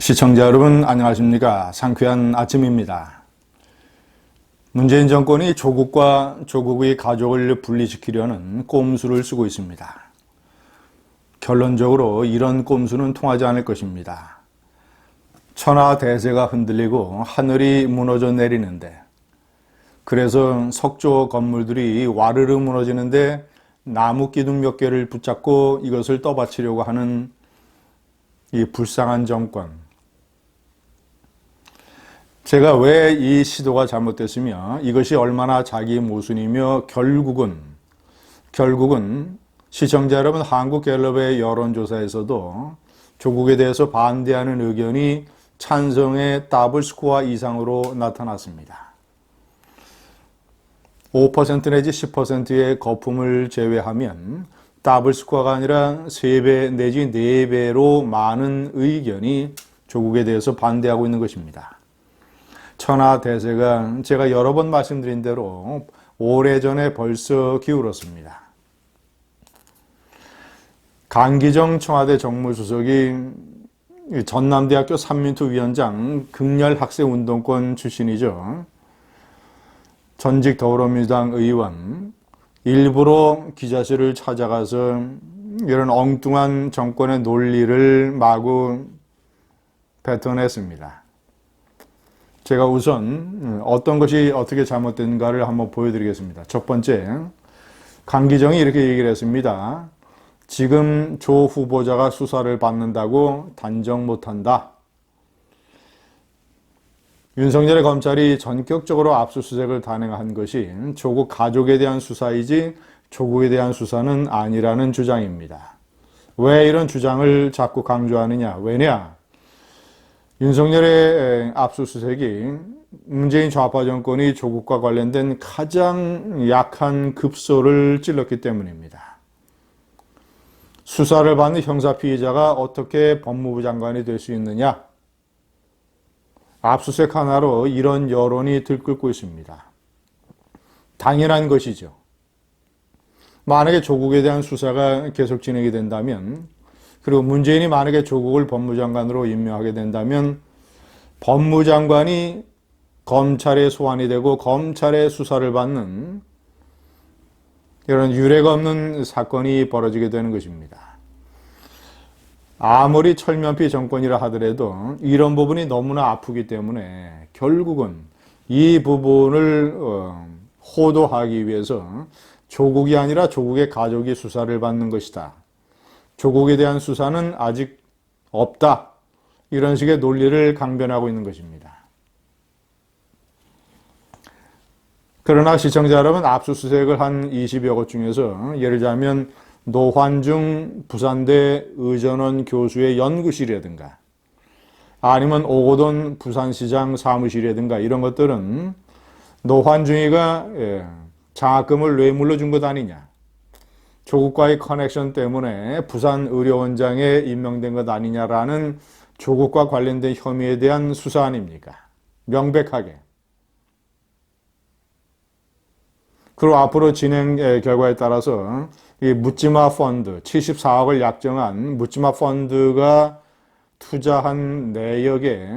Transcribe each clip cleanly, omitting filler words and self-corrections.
시청자 여러분 안녕하십니까? 상쾌한 아침입니다. 문재인 정권이 조국과 조국의 가족을 분리시키려는 꼼수를 쓰고 있습니다. 결론적으로 이런 꼼수는 통하지 않을 것입니다. 천하 대세가 흔들리고 하늘이 무너져 내리는데, 그래서 석조 건물들이 와르르 무너지는데 나무 기둥 몇 개를 붙잡고 이것을 떠받치려고 하는 이 불쌍한 정권. 제가 왜 이 시도가 잘못됐으며 이것이 얼마나 자기 모순이며 결국은 시청자 여러분, 한국갤럽의 여론조사에서도 조국에 대해서 반대하는 의견이 찬성의 더블 스코어 이상으로 나타났습니다. 5% 내지 10%의 거품을 제외하면 더블 스코어가 아니라 3배 내지 4배로 많은 의견이 조국에 대해서 반대하고 있는 것입니다. 천하 대세가 제가 여러 번 말씀드린 대로 오래전에 벌써 기울었습니다. 강기정 청와대 정무수석이 전남대학교 삼민투 위원장 극렬학생운동권 출신이죠. 전직 더불어민주당 의원 일부러 기자실을 찾아가서 이런 엉뚱한 정권의 논리를 마구 뱉어냈습니다. 제가 우선 어떤 것이 어떻게 잘못된가를 한번 보여드리겠습니다. 첫 번째, 강기정이 이렇게 얘기를 했습니다. 지금 조 후보자가 수사를 받는다고 단정 못한다. 윤석열의 검찰이 전격적으로 압수수색을 단행한 것이 조국 가족에 대한 수사이지 조국에 대한 수사는 아니라는 주장입니다. 왜 이런 주장을 자꾸 강조하느냐? 왜냐? 윤석열의 압수수색이 문재인 좌파 정권이 조국과 관련된 가장 약한 급소를 찔렀기 때문입니다. 수사를 받는 형사 피의자가 어떻게 법무부 장관이 될 수 있느냐? 압수수색 하나로 이런 여론이 들끓고 있습니다. 당연한 것이죠. 만약에 조국에 대한 수사가 계속 진행이 된다면, 그리고 문재인이 만약에 조국을 법무장관으로 임명하게 된다면 법무장관이 검찰의 소환이 되고 검찰의 수사를 받는 이런 유례가 없는 사건이 벌어지게 되는 것입니다. 아무리 철면피 정권이라 하더라도 이런 부분이 너무나 아프기 때문에 결국은 이 부분을 호도하기 위해서 조국이 아니라 조국의 가족이 수사를 받는 것이다. 조국에 대한 수사는 아직 없다. 이런 식의 논리를 강변하고 있는 것입니다. 그러나 시청자 여러분, 압수수색을 한 20여 곳 중에서 예를 들자면 노환중 부산대 의전원 교수의 연구실이라든가 아니면 오고돈 부산시장 사무실이라든가 이런 것들은 노환중이가 장학금을 뇌물로 준 것 아니냐, 조국과의 커넥션 때문에 부산의료원장에 임명된 것 아니냐라는 조국과 관련된 혐의에 대한 수사 아닙니까? 명백하게. 그리고 앞으로 진행 결과에 따라서 이 묻지마 펀드, 74억을 약정한 묻지마 펀드가 투자한 내역에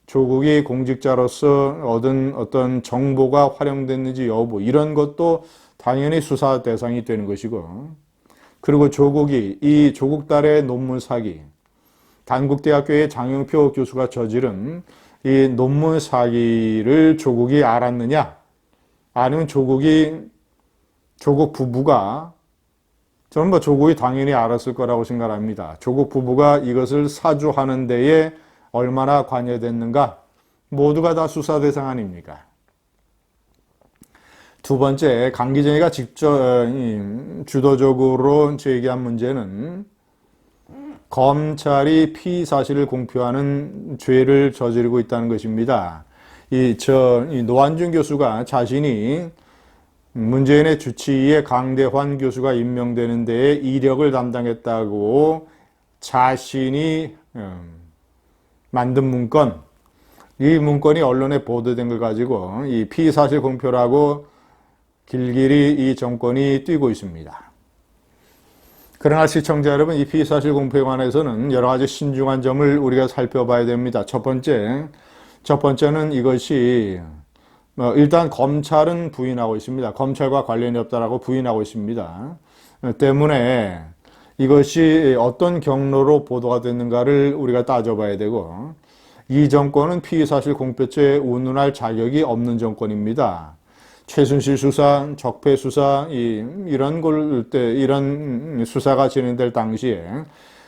조국이 공직자로서 얻은 어떤 정보가 활용됐는지 여부, 이런 것도 당연히 수사 대상이 되는 것이고, 그리고 조국이 이 조국 딸의 논문 사기, 단국대학교의 장영표 교수가 저지른 이 논문 사기를 조국이 알았느냐, 아니면 조국 부부가, 저는 조국이 당연히 알았을 거라고 생각합니다. 조국 부부가 이것을 사주하는 데에 얼마나 관여됐는가, 모두가 다 수사 대상 아닙니까? 두 번째, 강기정이가 직접 주도적으로 제기한 문제는 검찰이 피의 사실을 공표하는 죄를 저지르고 있다는 것입니다. 이 노환중 교수가 자신이 문재인의 주치의에 강대환 교수가 임명되는 데에 이력을 담당했다고 자신이 만든 문건, 이 문건이 언론에 보도된 걸 가지고 이 피의 사실 공표라고 길길이 이 정권이 뛰고 있습니다. 그러나 시청자 여러분, 이 피의사실 공표에 관해서는 여러 가지 신중한 점을 우리가 살펴봐야 됩니다. 첫 번째는 이것이 일단 검찰은 부인하고 있습니다. 검찰과 관련이 없다라고 부인하고 있습니다. 때문에 이것이 어떤 경로로 보도가 됐는가를 우리가 따져봐야 되고, 이 정권은 피의사실 공표죄에 운운할 자격이 없는 정권입니다. 최순실 수사, 적폐 수사, 이런 수사가 진행될 당시에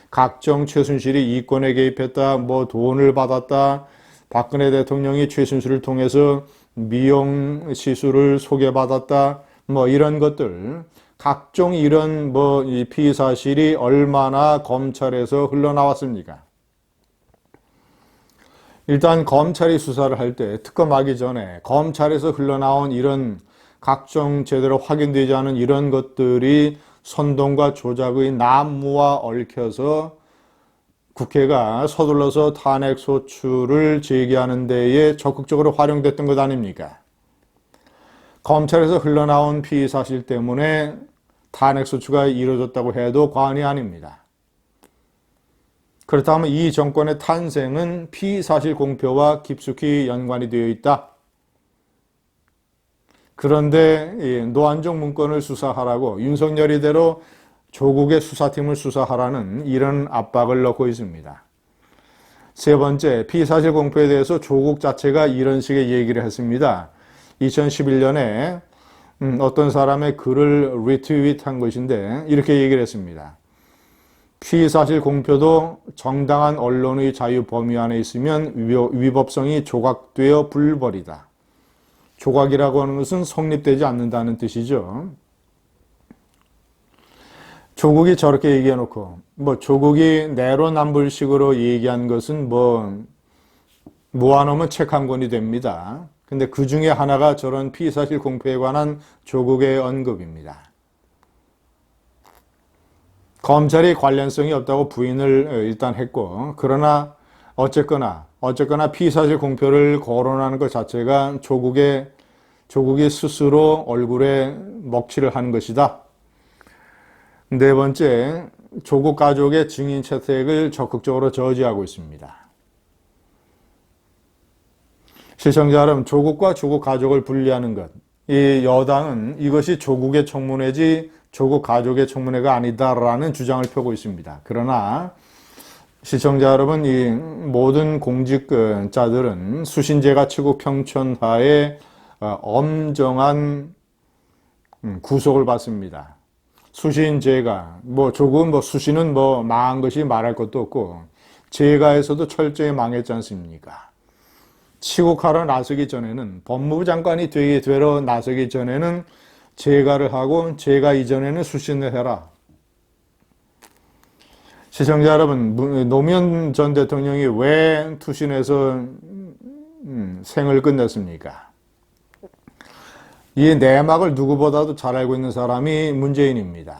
각종 최순실이 이권에 개입했다, 뭐 돈을 받았다, 박근혜 대통령이 최순실을 통해서 미용 시술을 소개받았다, 뭐 이런 것들, 각종 이런 이 피의 사실이 얼마나 검찰에서 흘러나왔습니까? 일단 검찰이 수사를 할 때, 특검하기 전에 검찰에서 흘러나온 이런 각종 제대로 확인되지 않은 이런 것들이 선동과 조작의 난무와 얽혀서 국회가 서둘러서 탄핵 소추를 제기하는 데에 적극적으로 활용됐던 것 아닙니까? 검찰에서 흘러나온 피의 사실 때문에 탄핵 소추가 이루어졌다고 해도 과언이 아닙니다. 그렇다면 이 정권의 탄생은 피의 사실 공표와 깊숙이 연관이 되어 있다. 그런데 노안종 문건을 수사하라고 윤석열이대로 조국의 수사팀을 수사하라는 이런 압박을 넣고 있습니다. 세 번째, 피의 사실 공표에 대해서 조국 자체가 이런 식의 얘기를 했습니다. 2011년에 어떤 사람의 글을 리트윗한 것인데 이렇게 얘기를 했습니다. 피의사실 공표도 정당한 언론의 자유 범위 안에 있으면 위법성이 조각되어 불벌이다. 조각이라고 하는 것은 성립되지 않는다는 뜻이죠. 조국이 저렇게 얘기해놓고 조국이 내로남불식으로 얘기한 것은 모아놓으면 책 한 권이 됩니다. 근데 그 중에 하나가 저런 피의사실 공표에 관한 조국의 언급입니다. 검찰이 관련성이 없다고 부인을 일단 했고, 그러나 어쨌거나 피의사실 공표를 거론하는 것 자체가 조국이 스스로 얼굴에 먹칠을 하는 것이다. 네 번째, 조국 가족의 증인 채택을 적극적으로 저지하고 있습니다. 시청자 여러분, 조국과 조국 가족을 분리하는 것, 이 여당은 이것이 조국의 청문회지 조국 가족의 청문회가 아니다라는 주장을 펴고 있습니다. 그러나 시청자 여러분, 이 모든 공직자들은 수신제가 치고 평천하에 엄정한 구속을 받습니다. 수신제가 조금 수신은 망한 것이 말할 것도 없고 제가에서도 철저히 망했지 않습니까? 치국하러 나서기 전에는, 법무부 장관이 되러 나서기 전에는 재가를 하고 재가 이전에는 수신을 해라. 시청자 여러분, 노무현 전 대통령이 왜 투신해서 생을 끝냈습니까? 이 내막을 누구보다도 잘 알고 있는 사람이 문재인입니다.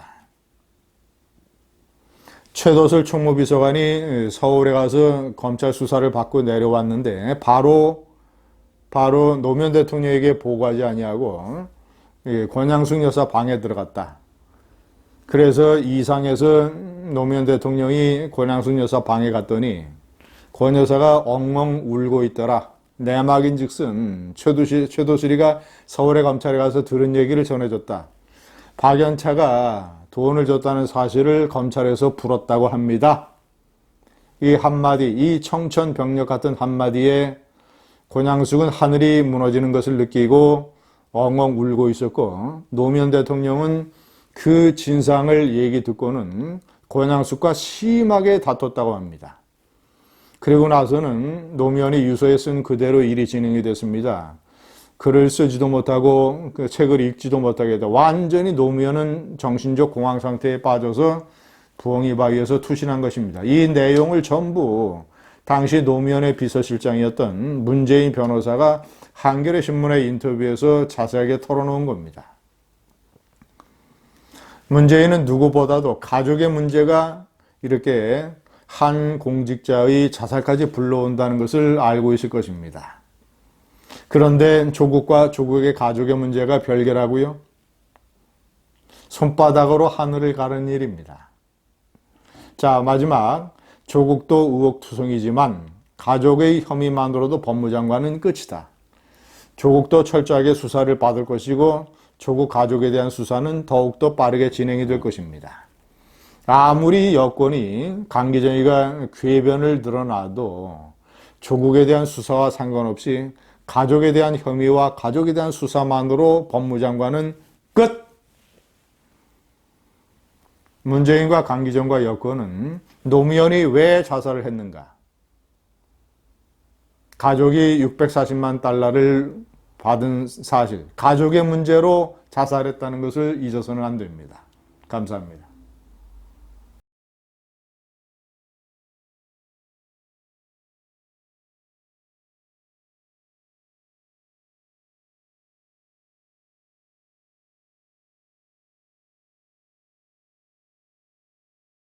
최도슬 총무비서관이 서울에 가서 검찰 수사를 받고 내려왔는데 바로 노무현 대통령에게 보고하지 아니하고 권양숙 여사 방에 들어갔다. 그래서 이상해서 노무현 대통령이 권양숙 여사 방에 갔더니 권 여사가 엉엉 울고 있더라. 내막인즉슨 최도슬이가 서울의 검찰에 가서 들은 얘기를 전해줬다. 박연차가 돈을 줬다는 사실을 검찰에서 풀었다고 합니다. 이 한마디, 이 청천벽력 같은 한마디에 권양숙은 하늘이 무너지는 것을 느끼고 엉엉 울고 있었고, 노무현 대통령은 그 진상을 얘기 듣고는 권양숙과 심하게 다퉜다고 합니다. 그리고 나서는 노무현이 유서에 쓴 그대로 일이 진행이 됐습니다. 글을 쓰지도 못하고 그 책을 읽지도 못하게 해서 완전히 노무현은 정신적 공황 상태에 빠져서 부엉이 바위에서 투신한 것입니다. 이 내용을 전부 당시 노무현의 비서실장이었던 문재인 변호사가 한겨레 신문의 인터뷰에서 자세하게 털어놓은 겁니다. 문재인은 누구보다도 가족의 문제가 이렇게 한 공직자의 자살까지 불러온다는 것을 알고 있을 것입니다. 그런데 조국과 조국의 가족의 문제가 별개라고요? 손바닥으로 하늘을 가르는 일입니다. 자, 마지막. 조국도 의혹투성이지만 가족의 혐의만으로도 법무장관은 끝이다. 조국도 철저하게 수사를 받을 것이고 조국 가족에 대한 수사는 더욱더 빠르게 진행이 될 것입니다. 아무리 여권이 강기정이가 궤변을 드러나도 조국에 대한 수사와 상관없이 가족에 대한 혐의와 가족에 대한 수사만으로 법무장관은 끝! 문재인과 강기정과 여권은 노무현이 왜 자살을 했는가? 가족이 640만 달러를 받은 사실, 가족의 문제로 자살했다는 것을 잊어서는 안 됩니다. 감사합니다.